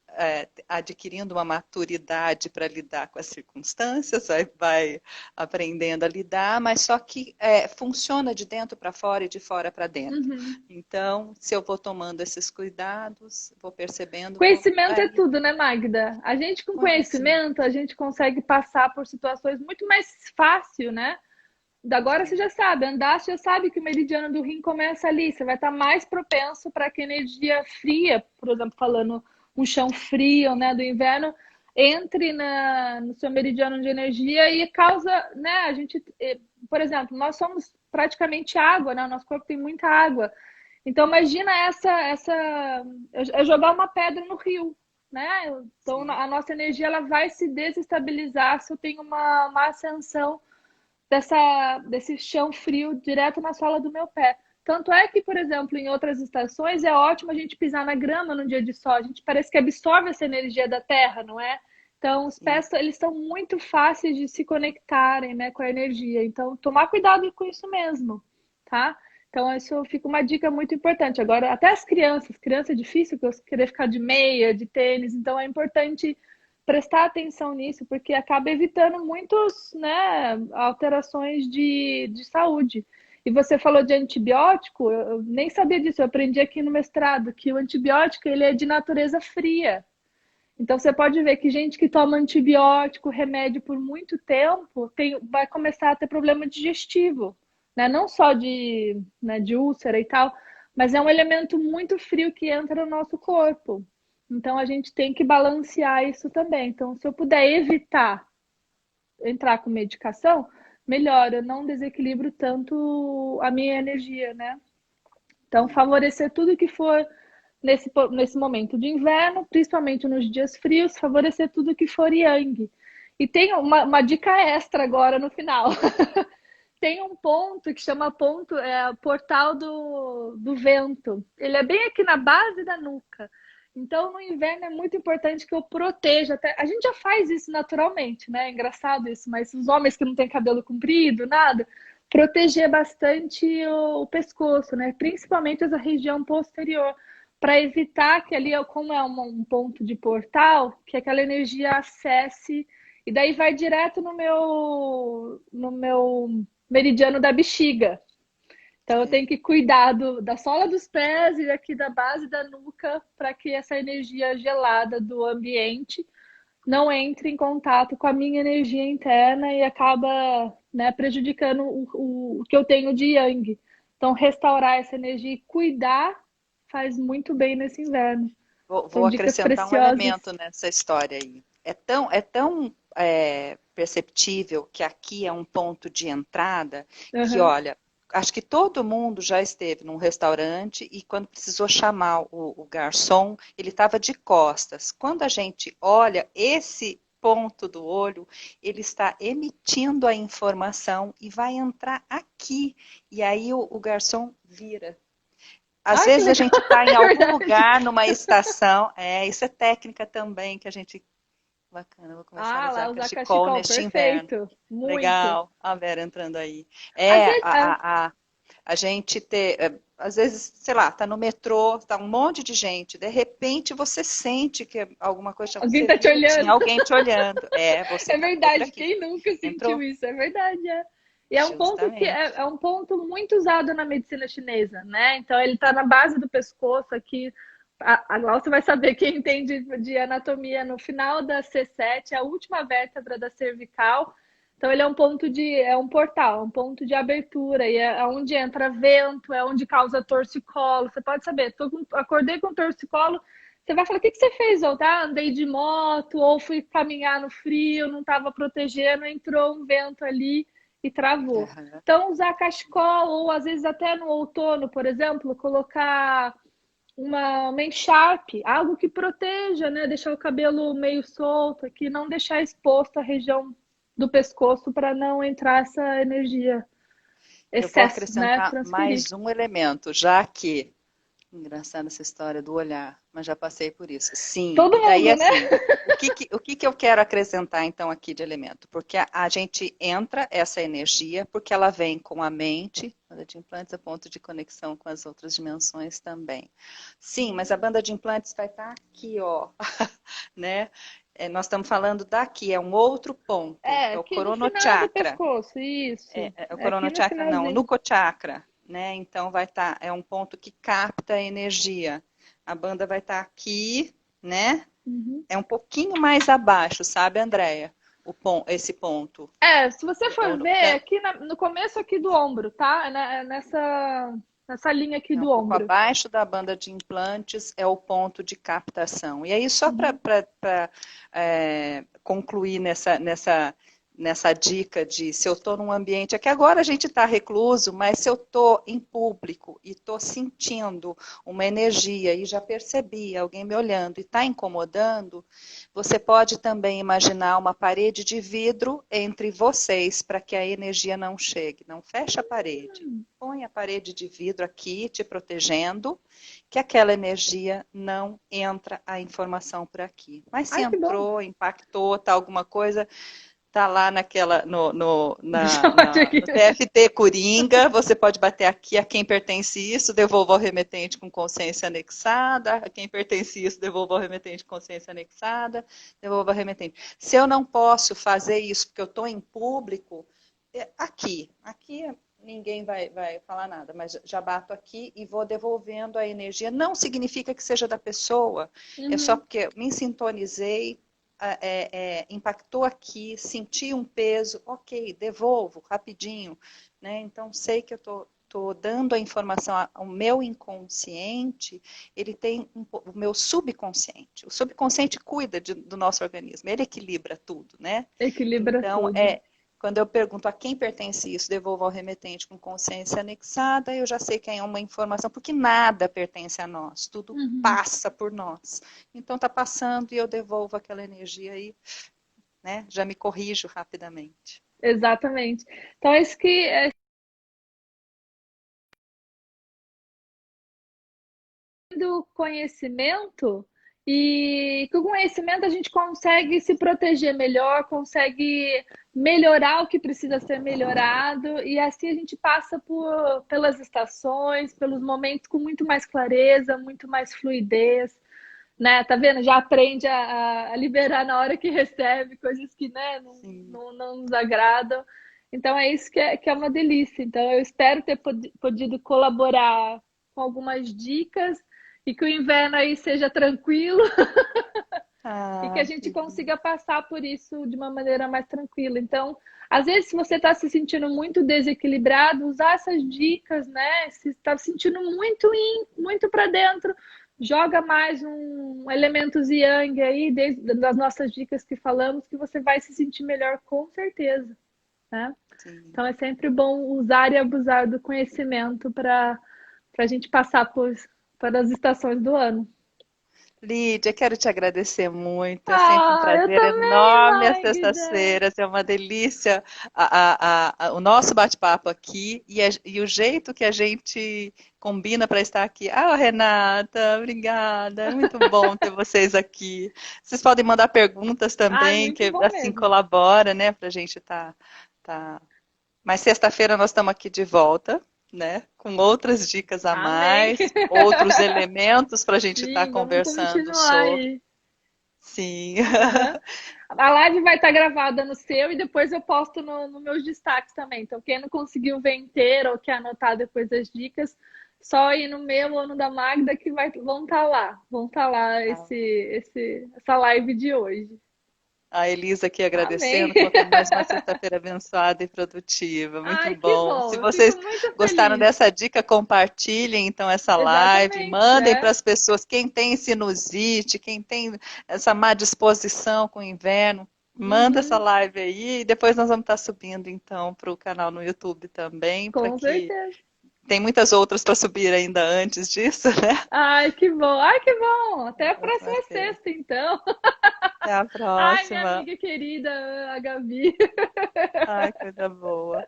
adquirindo uma maturidade para lidar com as circunstâncias, vai aprendendo a lidar, mas só que funciona de dentro para fora e de fora para dentro. Uhum. Então, se eu vou tomando esses cuidados, vou percebendo, Conhecimento é tudo, né, Magda? A gente com conhecimento. conhecimento, a gente consegue passar por situações muito mais fácil, né? Agora você Sim, já sabe, andar, você já sabe que o meridiano do rim começa ali. Você vai estar mais propenso para que a energia fria, por exemplo, falando um chão frio, né, do inverno, entre no seu meridiano de energia e causa, né, a gente, por exemplo, nós somos praticamente água, né? O nosso corpo tem muita água. Então imagina é jogar uma pedra no rio, né? Então sim. a nossa energia ela vai se desestabilizar se eu tenho uma ascensão desse chão frio direto na sola do meu pé. Tanto é que, por exemplo, em outras estações é ótimo a gente pisar na grama no dia de sol. A gente parece que absorve essa energia da terra, não é? Então, os Sim. pés eles são muito fáceis de se conectarem, né, com a energia. Então, tomar cuidado com isso mesmo, tá? Então, isso fica uma dica muito importante. Agora, até as criança é difícil querer ficar de meia, de tênis, então é importante prestar atenção nisso, porque acaba evitando muitos, né, alterações de saúde. E você falou de antibiótico, eu nem sabia disso, eu aprendi aqui no mestrado que o antibiótico ele é de natureza fria. Então você pode ver que gente que toma antibiótico, remédio por muito tempo, vai começar a ter problema digestivo, né? Não só né, de úlcera e tal, mas é um elemento muito frio que entra no nosso corpo. Então a gente tem que balancear isso também. Então, se eu puder evitar entrar com medicação, melhor, eu não desequilibro tanto a minha energia, né? Então, favorecer tudo que for nesse momento de inverno, principalmente nos dias frios, favorecer tudo que for yang. E tem uma dica extra agora no final. Tem um ponto que chama portal do vento. Ele é bem aqui na base da nuca. Então, no inverno é muito importante que eu proteja. A gente já faz isso naturalmente, né? É engraçado isso, mas os homens que não têm cabelo comprido, nada, proteger bastante o pescoço, né? Principalmente essa região posterior, para evitar que ali, como é um ponto de portal, que aquela energia acesse e daí vai direto no meu meridiano da bexiga. Então eu É. tenho que cuidar da sola dos pés e aqui da base da nuca para que essa energia gelada do ambiente não entre em contato com a minha energia interna e acaba, né, prejudicando o que eu tenho de yang. Então restaurar essa energia e cuidar faz muito bem nesse inverno. Vou São dicas acrescentar um preciosas. elemento nessa história aí. Perceptível que aqui é um ponto de entrada que, Uhum. olha, acho que todo mundo já esteve num restaurante e quando precisou chamar o garçom, ele estava de costas. Quando a gente olha esse ponto do olho, ele está emitindo a informação e vai entrar aqui. E aí o garçom vira. Às Ai, que vezes a legal, gente está em é algum verdade. lugar, numa estação, isso é técnica também que a gente. Bacana, vou começar a Ah, usar lá usar cachecol cachecol, neste inverno. perfeito. Muito. Legal, a Vera entrando aí. Às É, vezes, a gente ter, às vezes, sei lá, tá no metrô, tá um monte de gente, de repente você sente que alguma coisa, alguém você tá te vira, tinha olhando. alguém te olhando. É, você É foi por verdade, aqui, quem nunca sentiu entrou, isso? É verdade, é. E é um ponto que justamente. é um ponto muito usado na medicina chinesa, né? Então ele está na base do pescoço aqui. A Glaucia vai saber quem entende de anatomia no final da C7, a última vértebra da cervical. Então ele é um ponto é um portal, é um ponto de abertura, e é onde entra vento, é onde causa torcicolo. Você pode saber, acordei com torcicolo, você vai falar, o que você fez? Ou tá, andei de moto, ou fui caminhar no frio, não estava protegendo, entrou um vento ali e travou. Aham. Então, usar cachecol, ou às vezes até no outono, por exemplo, colocar uma encharpe, algo que proteja, né? Deixar o cabelo meio solto aqui, não deixar exposto a região do pescoço para não entrar essa energia, Eu vou excesso, né? acrescentar Transferir. mais um elemento, já que engraçada essa história do olhar, mas já passei por isso. Sim, Todo e aí mundo, né? assim, o que eu quero acrescentar então aqui de elemento? Porque a gente entra essa energia, porque ela vem com a mente, a banda de implantes a ponto de conexão com as outras dimensões também. Sim, mas a banda de implantes vai estar aqui, ó, né? Nós estamos falando daqui, é um outro ponto, É, é o aqui no final do coronochakra. pescoço, isso. É o É aqui no coronochakra, não, o finalzinho. nucochakra, né? Então vai estar, é um ponto que capta a energia. A banda vai estar aqui, né? Uhum. É um pouquinho mais abaixo, sabe, Andréia? Esse ponto. É, se você É for ver, é aqui no começo aqui do ombro, tá? É nessa linha aqui um do pouco ombro. abaixo da banda de implantes é o ponto de captação. E aí, só para Uhum. concluir nessa dica de se eu estou num ambiente, é que agora a gente está recluso, mas se eu estou em público e estou sentindo uma energia e já percebi alguém me olhando e está incomodando, você pode também imaginar uma parede de vidro entre vocês para que a energia não chegue. Não fecha a parede. Põe a parede de vidro aqui te protegendo, que aquela energia não entra a informação por aqui. Mas se Ai, que bom. entrou, impactou, tá alguma coisa, tá lá Já bate aqui. no TFT Coringa, você pode bater aqui a quem pertence isso, devolva ao remetente com consciência anexada, a quem pertence isso, devolva ao remetente com consciência anexada, devolva ao remetente. Se eu não posso fazer isso porque eu estou em público, aqui ninguém vai falar nada, mas já bato aqui e vou devolvendo a energia. Não significa que seja da pessoa, é só Uhum. porque me sintonizei, impactou aqui, senti um peso, ok, devolvo rapidinho, né? Então sei que eu estou dando a informação ao meu inconsciente, ele tem o meu subconsciente. O subconsciente cuida do nosso organismo, ele equilibra tudo, né? Equilibra Então, tudo. quando eu pergunto a quem pertence isso, devolvo ao remetente com consciência anexada, eu já sei quem é uma informação, porque nada pertence a nós, tudo Uhum. passa por nós. Então está passando e eu devolvo aquela energia aí, né? Já me corrijo rapidamente. Exatamente. Então, é isso que é do conhecimento, e com o conhecimento a gente consegue se proteger melhor, consegue melhorar o que precisa ser melhorado, e assim a gente passa pelas estações, pelos momentos com muito mais clareza, muito mais fluidez, né? Tá vendo? Já aprende a liberar na hora que recebe coisas que, né, Sim. não nos agradam. Então é isso que é uma delícia. Então eu espero ter podido colaborar com algumas dicas e que o inverno aí seja tranquilo e que a Ah, gente que consiga passar por isso de uma maneira mais tranquila. Então, às vezes, se você está se sentindo muito desequilibrado, usar essas dicas, né? Se está se sentindo muito para dentro, joga mais um elementos yang aí, desde das nossas dicas que falamos, que você vai se sentir melhor com certeza, né? sim. Então, é sempre bom usar e abusar do conhecimento para a gente passar por as estações do ano. Lídia, quero te agradecer muito. É sempre um Ah, eu prazer também, enorme às Magda! sextas-feiras. É uma delícia o nosso bate-papo aqui e o jeito que a gente combina para estar aqui. Ah, Renata, obrigada. É muito bom ter vocês aqui. Vocês podem mandar perguntas Ai, também, muito que bom assim mesmo. colabora, né, para a gente tá. Mas sexta-feira nós estamos aqui de volta, né? Com outras dicas a Amém. mais, outros elementos para a gente estar Sim, vamos conversando continuar sobre. aí. Sim. Aham. A live vai estar gravada no seu e depois eu posto no meus destaques também. Então, quem não conseguiu ver inteiro ou quer anotar depois as dicas, só ir no meu ou no da Magda que vão estar lá. Vão estar lá essa live de hoje. A Elisa aqui Amém. agradecendo por ter mais uma sexta-feira abençoada e produtiva. Muito Ai, que bom. Se bom. Eu fico vocês muito gostaram feliz. dessa dica, compartilhem então essa live, Exatamente, mandem para é. as pessoas. Quem tem sinusite, quem tem essa má disposição com o inverno, manda essa Uhum, live aí. E depois nós vamos estar subindo então para o canal no YouTube também, para com que certeza. tem muitas outras para subir ainda antes disso, né? Ai, que bom. Ai, que bom. Até a Próxima próxima sexta. sexta, então. Até a Ai, minha próxima. amiga querida, a Gabi. Ai, coisa boa.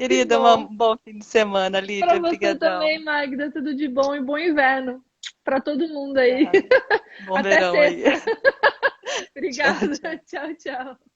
Que Querida, bom. um bom fim de semana, Para Lídia. você Obrigadão. também, Magda, tudo de bom e bom inverno para todo mundo aí. Obrigada. Bom Até verão aí. sexta. Tchau, Obrigada. tchau. Tchau, tchau.